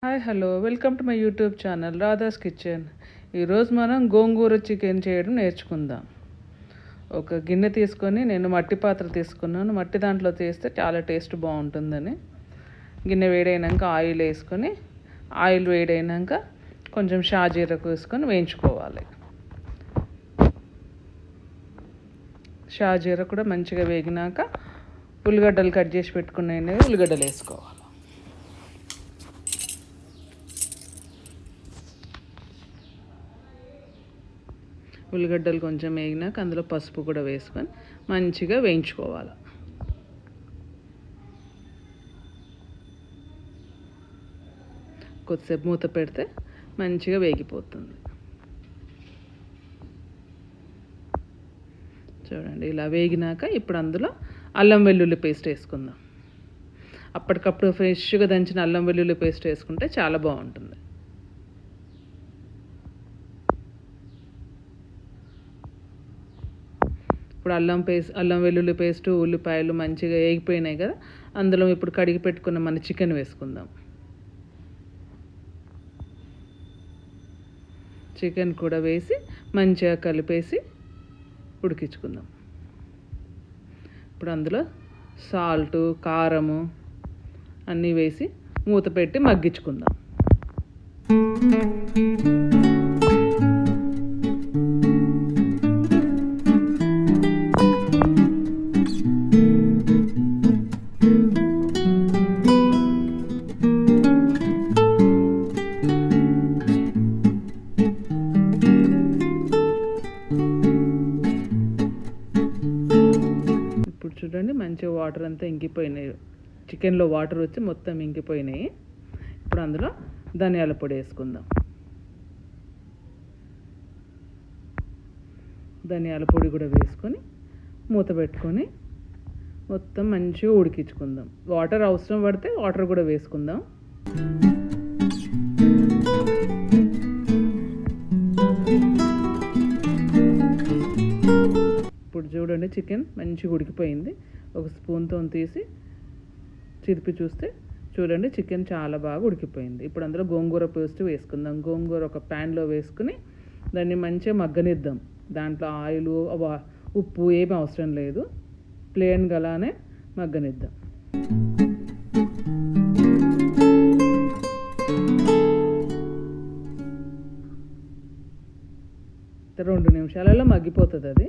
Hi hello welcome to my YouTube channel Radha's kitchen. ఈరోజు మనం గోంగూర chicken చేయడం నేర్చుకుందాం. ఒక గిన్నె తీసుకొని నేను మట్టి పాత్ర తీసుకున్నాను. మట్టి దాంట్లో చేస్తే చాలా టేస్ట్ బాగుంటుందని గిన్నె వేడైనాక ఆయిల్ వేసుకొని ఆయిల్ వేడైనాక కొంచెం షాజీరకు వేసుకొని వేయించుకోవాలి. షాజీర కూడా మంచిగా వేగినాక ఉల్లిగడ్డలు కట్ చేసి పెట్టుకునే ఉల్లిగడ్డలు వేసుకోవాలి. ఉల్లిగడ్డలు కొంచెం వేగినాక అందులో పసుపు కూడా వేసుకొని మంచిగా వేయించుకోవాలి. కొద్దిసేపు మూత పెడితే మంచిగా వేగిపోతుంది. చూడండి, ఇలా వేగినాక ఇప్పుడు అందులో అల్లం వెల్లుల్లి పేస్ట్ వేసుకుందాం. అప్పటికప్పుడు ఫ్రెష్గా దంచిన అల్లం వెల్లుల్లి పేస్ట్ వేసుకుంటే చాలా బాగుంటుంది. ఇప్పుడు అల్లం వెల్లుల్లి పేస్టు ఉల్లిపాయలు మంచిగా వేగిపోయినాయి కదా, అందులో ఇప్పుడు కడిగి పెట్టుకున్న మన చికెన్ వేసుకుందాం. చికెన్ కూడా వేసి మంచిగా కలిపేసి ఉడికించుకుందాం. ఇప్పుడు అందులో సాల్టు కారము అన్నీ వేసి మూత పెట్టి మగ్గించుకుందాం. ఇప్పుడు చూడండి, మంచిగా వాటర్ అంతా ఇంకిపోయినాయి. చికెన్లో వాటర్ వచ్చి మొత్తం ఇంకిపోయినాయి. ఇప్పుడు అందులో ధనియాల పొడి వేసుకుందాం. ధనియాల పొడి కూడా వేసుకొని మూత పెట్టుకొని మొత్తం మంచిగా ఉడికించుకుందాం. వాటర్ అవసరం పడితే వాటర్ కూడా వేసుకుందాం. ఇప్పుడు చూడండి, చికెన్ మంచిగా ఉడికిపోయింది. ఒక స్పూన్తో తీసి చిదిపి చూస్తే చూడండి, చికెన్ చాలా బాగా ఉడికిపోయింది. ఇప్పుడు అందులో గోంగూర పేస్ట్ వేసుకుందాం. గోంగూర ఒక ప్యాన్లో వేసుకుని దాన్ని మంచిగా మగ్గనిద్దాం. దాంట్లో ఆయిల్ ఉప్పు ఏమీ అవసరం లేదు, ప్లెయిన్గా అలానే మగ్గనిద్దాం. 2 నిమిషాలలో మగ్గిపోతుంది. అది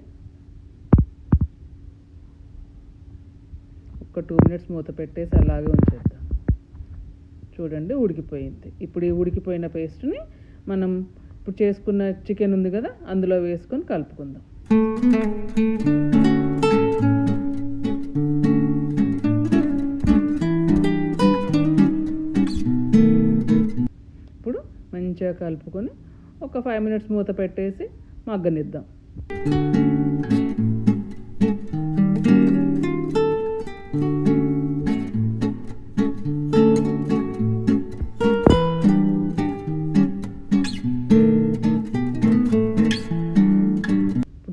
ఒక 2 మినిట్స్ మూత పెట్టేసి అలాగే ఉంచేద్దాం. చూడండి, ఉడికిపోయింది. ఇప్పుడు ఈ ఉడికిపోయిన పేస్ట్ని మనం ఇప్పుడు చేసుకున్న చికెన్ ఉంది కదా, అందులో వేసుకొని కలుపుకుందాం. ఇప్పుడు మంచిగా కలుపుకొని ఒక 5 మినిట్స్ మూత పెట్టేసి మగ్గనిద్దాం.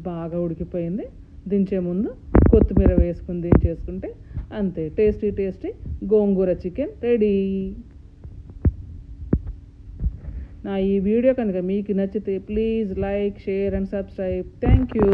బాగా ఉడికిపోయింది. దించే ముందు కొత్తిమీర వేసుకుని దించేసుకుంటే అంతే, టేస్టీ గోంగూర చికెన్ రెడీ. నా ఈ వీడియో కనుక మీకు నచ్చితే please like, share and subscribe. Thank you.